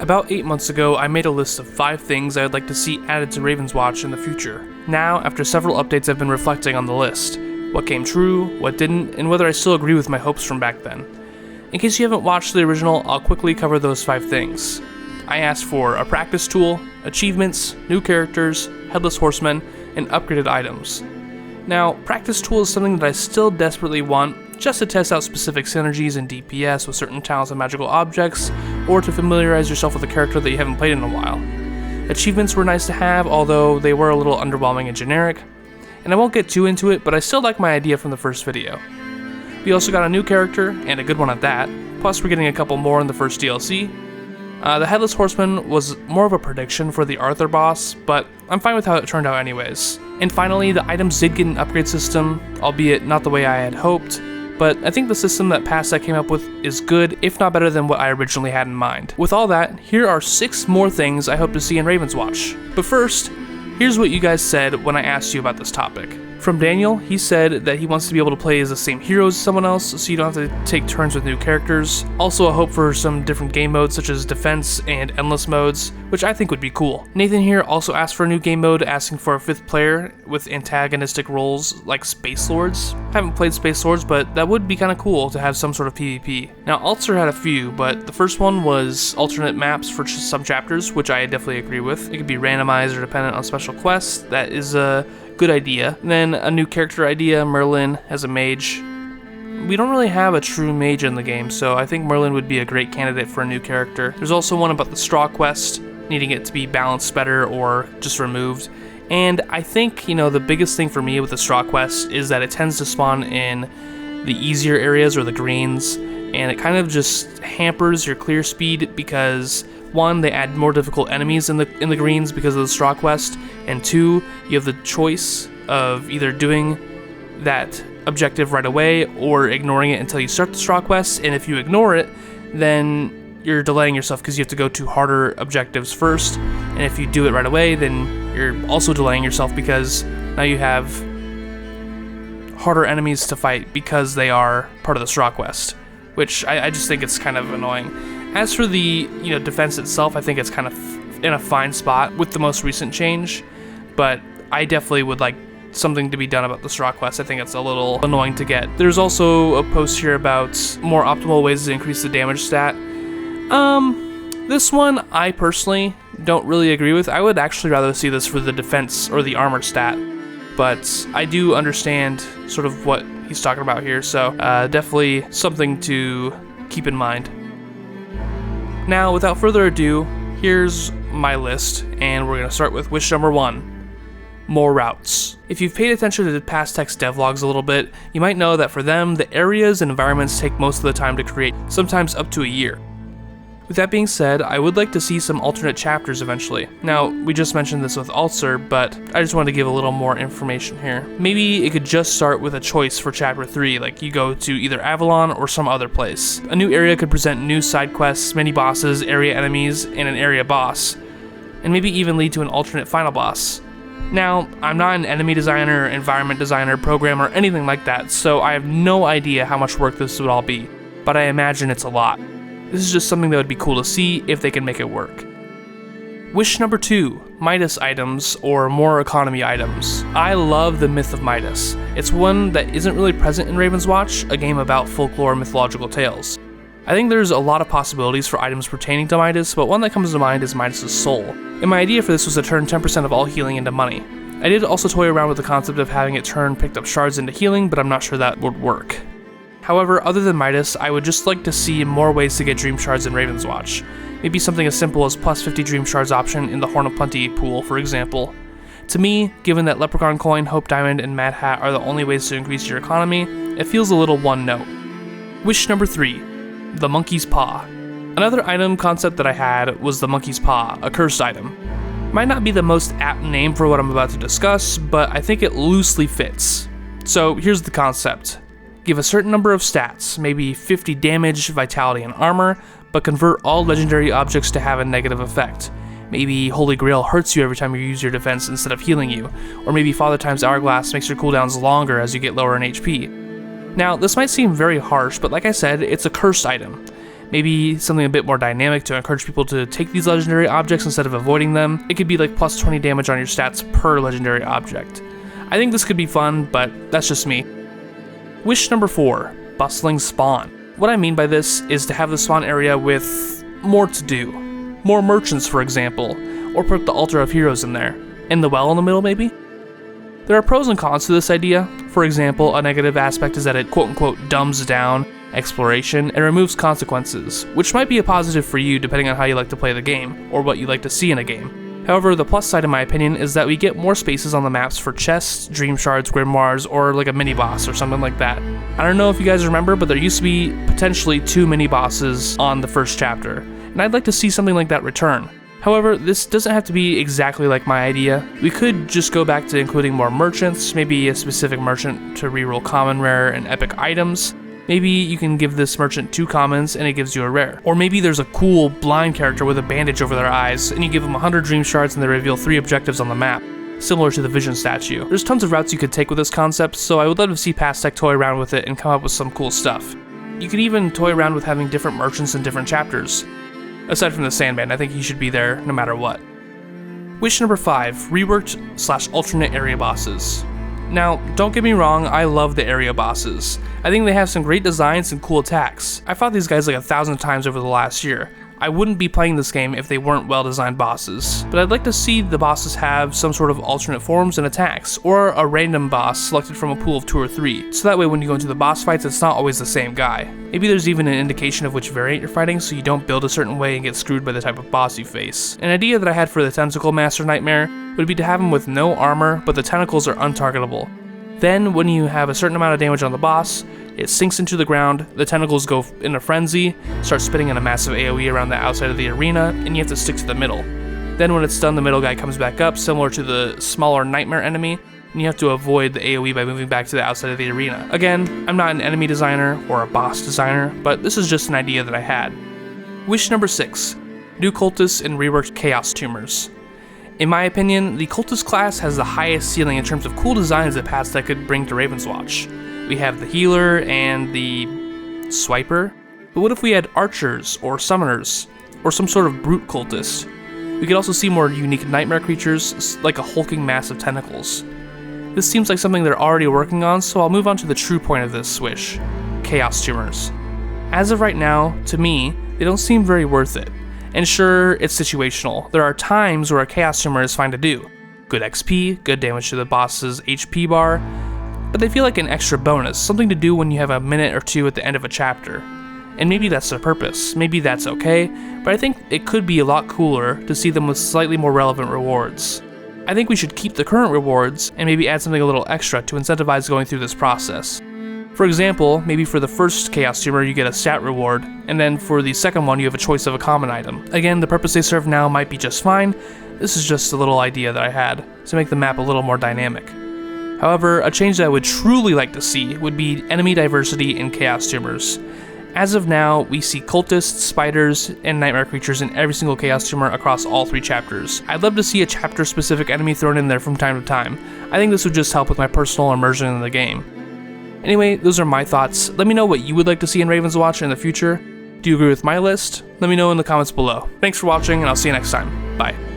About 8 months ago, I made a list of 5 things I would like to see added to Ravenswatch in the future. Now, after several updates, I've been reflecting on the list. What came true, what didn't, and whether I still agree with my hopes from back then. In case you haven't watched the original, I'll quickly cover those 5 things. I asked for a practice tool, achievements, new characters, headless horsemen, and upgraded items. Now, practice tool is something that I still desperately want, just to test out specific synergies and DPS with certain talents and magical objects, or to familiarize yourself with a character that you haven't played in a while. Achievements were nice to have, although they were a little underwhelming and generic, and I won't get too into it, but I still like my idea from the first video. We also got a new character, and a good one at that, plus we're getting a couple more in the first DLC. The Headless Horseman was more of a prediction for the Arthur boss, but I'm fine with how it turned out anyways. And finally, the items did get an upgrade system, albeit not the way I had hoped, but I think the system that Pasta came up with is good, if not better than what I originally had in mind. With all that, here are 6 more things I hope to see in Ravenswatch. But first, here's what you guys said when I asked you about this topic. From Daniel, he said that he wants to be able to play as the same hero as someone else, so you don't have to take turns with new characters. Also a hope for some different game modes such as defense and endless modes, which I think would be cool. Nathan here also asked for a new game mode, asking for a 5th player with antagonistic roles like Space Lords. I haven't played Space Lords, but that would be kinda cool to have some sort of PvP. Now Alter had a few, but the first one was alternate maps for some chapters, which I definitely agree with. It could be randomized or dependent on special quests. That is a good idea. And then a new character idea, Merlin as a mage. We don't really have a true mage in the game, so I think Merlin would be a great candidate for a new character. There's also one about the straw quest, needing it to be balanced better or just removed. And I think, the biggest thing for me with the straw quest is that it tends to spawn in the easier areas or the greens, and it kind of just hampers your clear speed because 1, they add more difficult enemies in the greens because of the straw quest, and 2, you have the choice of either doing that objective right away or ignoring it until you start the straw quest, and if you ignore it, then you're delaying yourself because you have to go to harder objectives first, and if you do it right away, then you're also delaying yourself because now you have harder enemies to fight because they are part of the straw quest, which I just think it's kind of annoying. As for the defense itself, I think it's kind of in a fine spot with the most recent change, but I definitely would like something to be done about the straw quest. I think it's a little annoying to get. There's also a post here about more optimal ways to increase the damage stat. This one I personally don't really agree with. I would actually rather see this for the defense or the armor stat, but I do understand sort of what he's talking about here, so definitely something to keep in mind. Now, without further ado, here's my list, and we're going to start with wish number 1, more routes. If you've paid attention to the past text devlogs a little bit, you might know that for them, the areas and environments take most of the time to create, sometimes up to a year. With that being said, I would like to see some alternate chapters eventually. Now, we just mentioned this with Ulcer, but I just wanted to give a little more information here. Maybe it could just start with a choice for chapter 3, like you go to either Avalon or some other place. A new area could present new side quests, mini bosses, area enemies, and an area boss, and maybe even lead to an alternate final boss. Now, I'm not an enemy designer, environment designer, programmer, or anything like that, so I have no idea how much work this would all be, but I imagine it's a lot. This is just something that would be cool to see if they can make it work. Wish number 2, Midas items or more economy items. I love the myth of Midas. It's one that isn't really present in Ravenswatch, a game about folklore and mythological tales. I think there's a lot of possibilities for items pertaining to Midas, but one that comes to mind is Midas' soul. And my idea for this was to turn 10% of all healing into money. I did also toy around with the concept of having it turn picked up shards into healing, but I'm not sure that would work. However, other than Midas, I would just like to see more ways to get Dream Shards in Ravenswatch. Maybe something as simple as plus 50 Dream Shards option in the Horn of Plenty pool, for example. To me, given that Leprechaun Coin, Hope Diamond, and Mad Hat are the only ways to increase your economy, it feels a little one note. Wish number 3, the Monkey's Paw. Another item concept that I had was the Monkey's Paw, a cursed item. Might not be the most apt name for what I'm about to discuss, but I think it loosely fits. So here's the concept. Give a certain number of stats, maybe 50 damage, vitality, and armor, but convert all legendary objects to have a negative effect. Maybe Holy Grail hurts you every time you use your defense instead of healing you, or maybe Father Time's Hourglass makes your cooldowns longer as you get lower in HP. Now, this might seem very harsh, but like I said, it's a cursed item. Maybe something a bit more dynamic to encourage people to take these legendary objects instead of avoiding them. It could be like plus 20 damage on your stats per legendary object. I think this could be fun, but that's just me. Wish number 4, bustling spawn. What I mean by this is to have the spawn area with more to do. More merchants, for example, or put the altar of heroes in there. And the well in the middle, maybe? There are pros and cons to this idea. For example, a negative aspect is that it quote-unquote dumbs down exploration and removes consequences, which might be a positive for you depending on how you like to play the game, or what you like to see in a game. However, the plus side in my opinion is that we get more spaces on the maps for chests, dream shards, grimoires, or like a mini-boss or something like that. I don't know if you guys remember, but there used to be potentially 2 mini-bosses on the first chapter, and I'd like to see something like that return. However, this doesn't have to be exactly like my idea. We could just go back to including more merchants, maybe a specific merchant to reroll common, rare, and epic items. Maybe you can give this merchant 2 commons and it gives you a rare. Or maybe there's a cool blind character with a bandage over their eyes and you give them 100 dream shards and they reveal 3 objectives on the map, similar to the vision statue. There's tons of routes you could take with this concept, so I would love to see Pastech toy around with it and come up with some cool stuff. You could even toy around with having different merchants in different chapters. Aside from the Sandman, I think he should be there no matter what. Wish number 5, reworked / alternate area bosses. Now, don't get me wrong, I love the area bosses. I think they have some great designs and cool attacks. I fought these guys like 1,000 times over the last year. I wouldn't be playing this game if they weren't well-designed bosses. But I'd like to see the bosses have some sort of alternate forms and attacks, or a random boss selected from a pool of 2 or 3, so that way when you go into the boss fights it's not always the same guy. Maybe there's even an indication of which variant you're fighting so you don't build a certain way and get screwed by the type of boss you face. An idea that I had for the Tentacle Master Nightmare would be to have him with no armor, but the tentacles are untargetable. Then, when you have a certain amount of damage on the boss, it sinks into the ground, the tentacles go in a frenzy, start spitting in a massive AoE around the outside of the arena, and you have to stick to the middle. Then when it's done, the middle guy comes back up, similar to the smaller nightmare enemy, and you have to avoid the AoE by moving back to the outside of the arena. Again, I'm not an enemy designer or a boss designer, but this is just an idea that I had. Wish number 6, new cultists and reworked chaos tumors. In my opinion, the Cultist class has the highest ceiling in terms of cool designs that Pastech could bring to Ravenswatch. We have the healer and the swiper, but what if we had archers or summoners, or some sort of brute cultist? We could also see more unique nightmare creatures, like a hulking mass of tentacles. This seems like something they're already working on, so I'll move on to the true point of this wish: chaos tumors. As of right now, to me, they don't seem very worth it. And sure, it's situational. There are times where a chaos tumor is fine to do. Good XP, good damage to the boss's HP bar, but they feel like an extra bonus, something to do when you have a minute or 2 at the end of a chapter. And maybe that's their purpose, maybe that's okay, but I think it could be a lot cooler to see them with slightly more relevant rewards. I think we should keep the current rewards and maybe add something a little extra to incentivize going through this process. For example, maybe for the first Chaos Tumor you get a stat reward, and then for the second one you have a choice of a common item. Again, the purpose they serve now might be just fine. This is just a little idea that I had to make the map a little more dynamic. However, a change that I would truly like to see would be enemy diversity in Chaos Tumors. As of now, we see cultists, spiders, and nightmare creatures in every single Chaos Tumor across all 3 chapters. I'd love to see a chapter-specific enemy thrown in there from time to time. I think this would just help with my personal immersion in the game. Anyway, those are my thoughts. Let me know what you would like to see in Ravenswatch in the future. Do you agree with my list? Let me know in the comments below. Thanks for watching, and I'll see you next time. Bye.